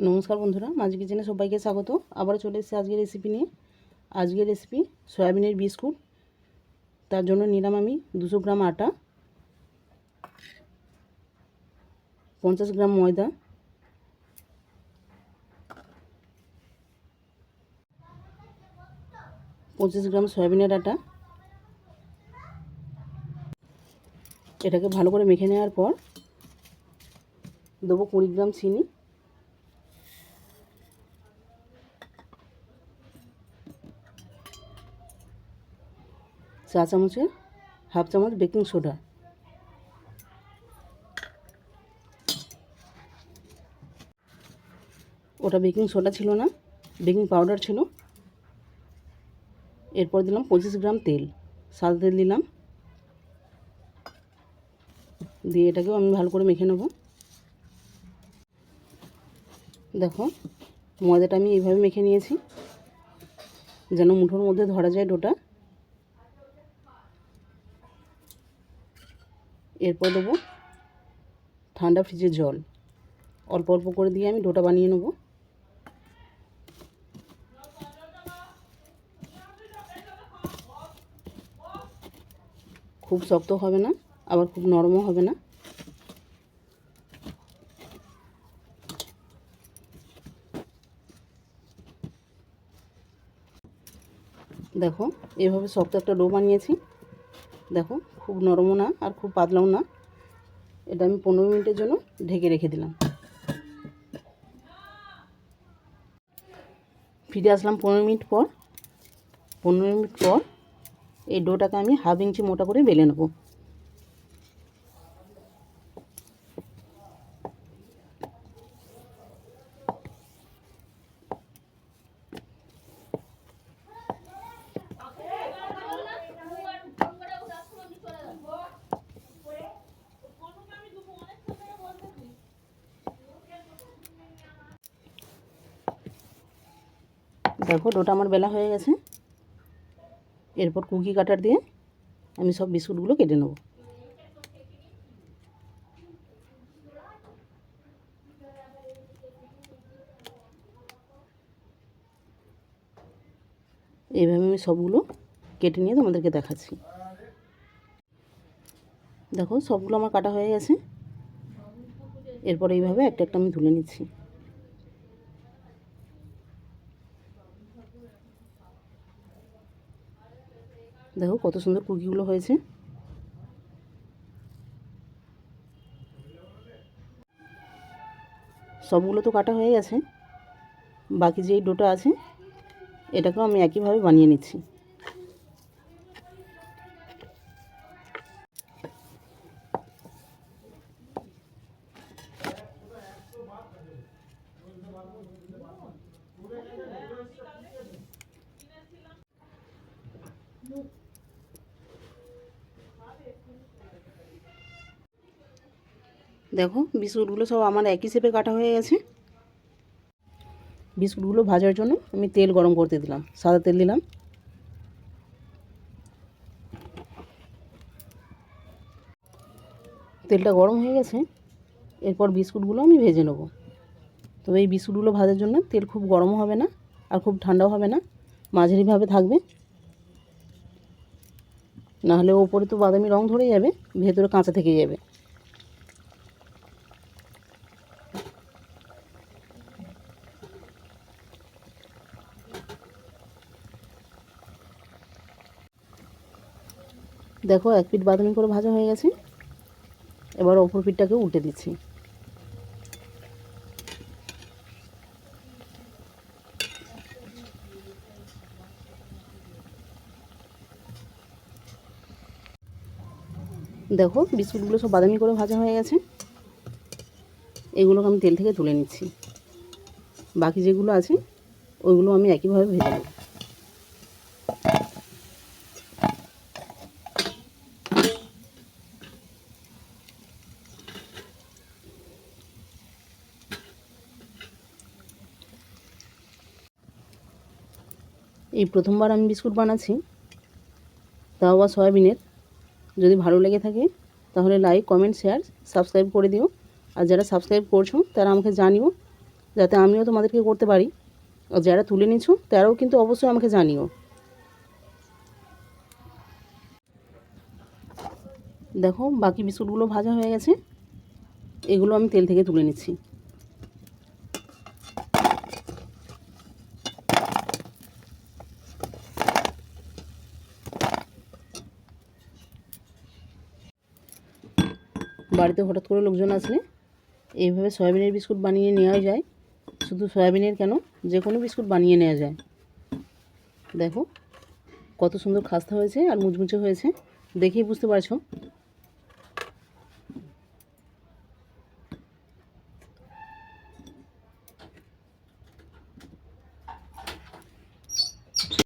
নমস্কার বন্ধুরা, মাঝি কিচেনে সবাইকে স্বাগত। আবারও চলে এসেছি আজকের রেসিপি নিয়ে। আজকের রেসিপি সয়াবিনের বিস্কুট। তার জন্য নিলাম আমি 200 গ্রাম আটা, 50 গ্রাম ময়দা, 25 গ্রাম সয়াবিনের আটা। এটাকে ভালো করে মেখে নেওয়ার পর দেবো 20 গ্রাম চিনি, চা চামচের হাফ চামচ বেকিং সোডা, ওটা বেকিং সোডা ছিল না, বেকিং পাউডার ছিল। এরপর দিলাম 25 গ্রাম তেল, সাদা তেল দিলাম, দিয়ে এটাকেও আমি ভালো করে মেখে নেব। দেখো, ময়দাটা আমি এইভাবে মেখে নিয়েছি যেন মুঠোর মধ্যে ধরা যায় ডোটা। এরপর দেবো ঠান্ডা ফ্রিজের জল, অল্প অল্প করে দিয়ে আমি ডোটা বানিয়ে নেব। খুব শক্ত হবে না, আবার খুব নরমও হবে না। দেখো, এভাবে শক্ত একটা ডো বানিয়েছি। দেখো, খুব নরমও না আর খুব পাতলাও না। এটা আমি 15 মিনিটের জন্য ঢেকে রেখে দিলাম। ফিরে আসলাম 15 মিনিট পর। 15 মিনিট পর এই ডোটাকে আমি হাফ ইঞ্চি মোটা করে বেলে নেব। দেখো, ডোটা আমার বেলা হয়ে গেছে। এরপর কুকি কাটার দিয়ে আমি সব বিস্কুটগুলো কেটে নেব। এইভাবে আমি সবগুলো কেটে নিয়ে তোমাদেরকে দেখাচ্ছি। দেখো, সবগুলো আমার কাটা হয়ে গেছে। এরপর এইভাবে একটা একটা আমি তুলে নিচ্ছি। দেখো কত সুন্দর কুকিগুলো হয়েছে। সবগুলো তো কাটা হয়ে গেছে, বাকি যেই ডোটা আছে এটাকেও আমি একইভাবে বানিয়ে নিচ্ছি। দেখো, বিস্কুটগুলো সব আমার একই শেপে কাটা হয়ে গেছে। বিস্কুটগুলো ভাজার জন্য আমি তেল গরম করতে দিলাম, সাদা তেল দিলাম। তেলটা গরম হয়ে গেছে। এরপর বিস্কুটগুলো আমি ভেজে নেব। তবে এই বিস্কুটগুলো ভাজার জন্য তেল খুব গরমও হবে না আর খুব ঠান্ডাও হবে না, মাঝারিভাবে থাকবে। নাহলে ওপরে তো বাদামি রং ধরে যাবে, ভেতরে কাঁচা থেকে যাবে। দেখো, এক পিঠ বাদামি করে ভাজা হয়ে গেছে। এবার অপর পিঠটাকে উল্টে দিচ্ছি। দেখো, বিস্কুটগুলো সব বাদামি করে ভাজা হয়ে গেছে। এগুলোকে আমি তেল থেকে তুলে নিচ্ছি। বাকি যেগুলো আছে ওইগুলো আমি একইভাবে ভেজে নেব। এই প্রথমবার আমি বিস্কুট বানাচ্ছি, তাও আবার সয়াবিনের। যদি ভালো লেগে থাকে তাহলে লাইক, কমেন্ট, শেয়ার, সাবস্ক্রাইব করে দিও। আর যারা সাবস্ক্রাইব করছো তারা আমাকে জানিও যাতে আমিও তোমাদেরকে করতে পারি। আর যারা তুলে নিচ্ছ তারাও কিন্তু অবশ্যই আমাকে জানিও। দেখো বাকি বিস্কুটগুলো ভাজা হয়ে গেছে, এগুলো আমি তেল থেকে তুলে নিচ্ছি। বাড়িতে হঠাৎ করে লোকজন আসলে এইভাবে সয়াবিনের বিস্কুট বানিয়ে নেওয়া যায়। শুধু সয়াবিনের কেন, যে কোনো বিস্কুট বানিয়ে নেওয়া যায়। দেখো কত সুন্দর খাস্তা হয়েছে আর মুচমুচে হয়েছে, দেখেই বুঝতে পারছো।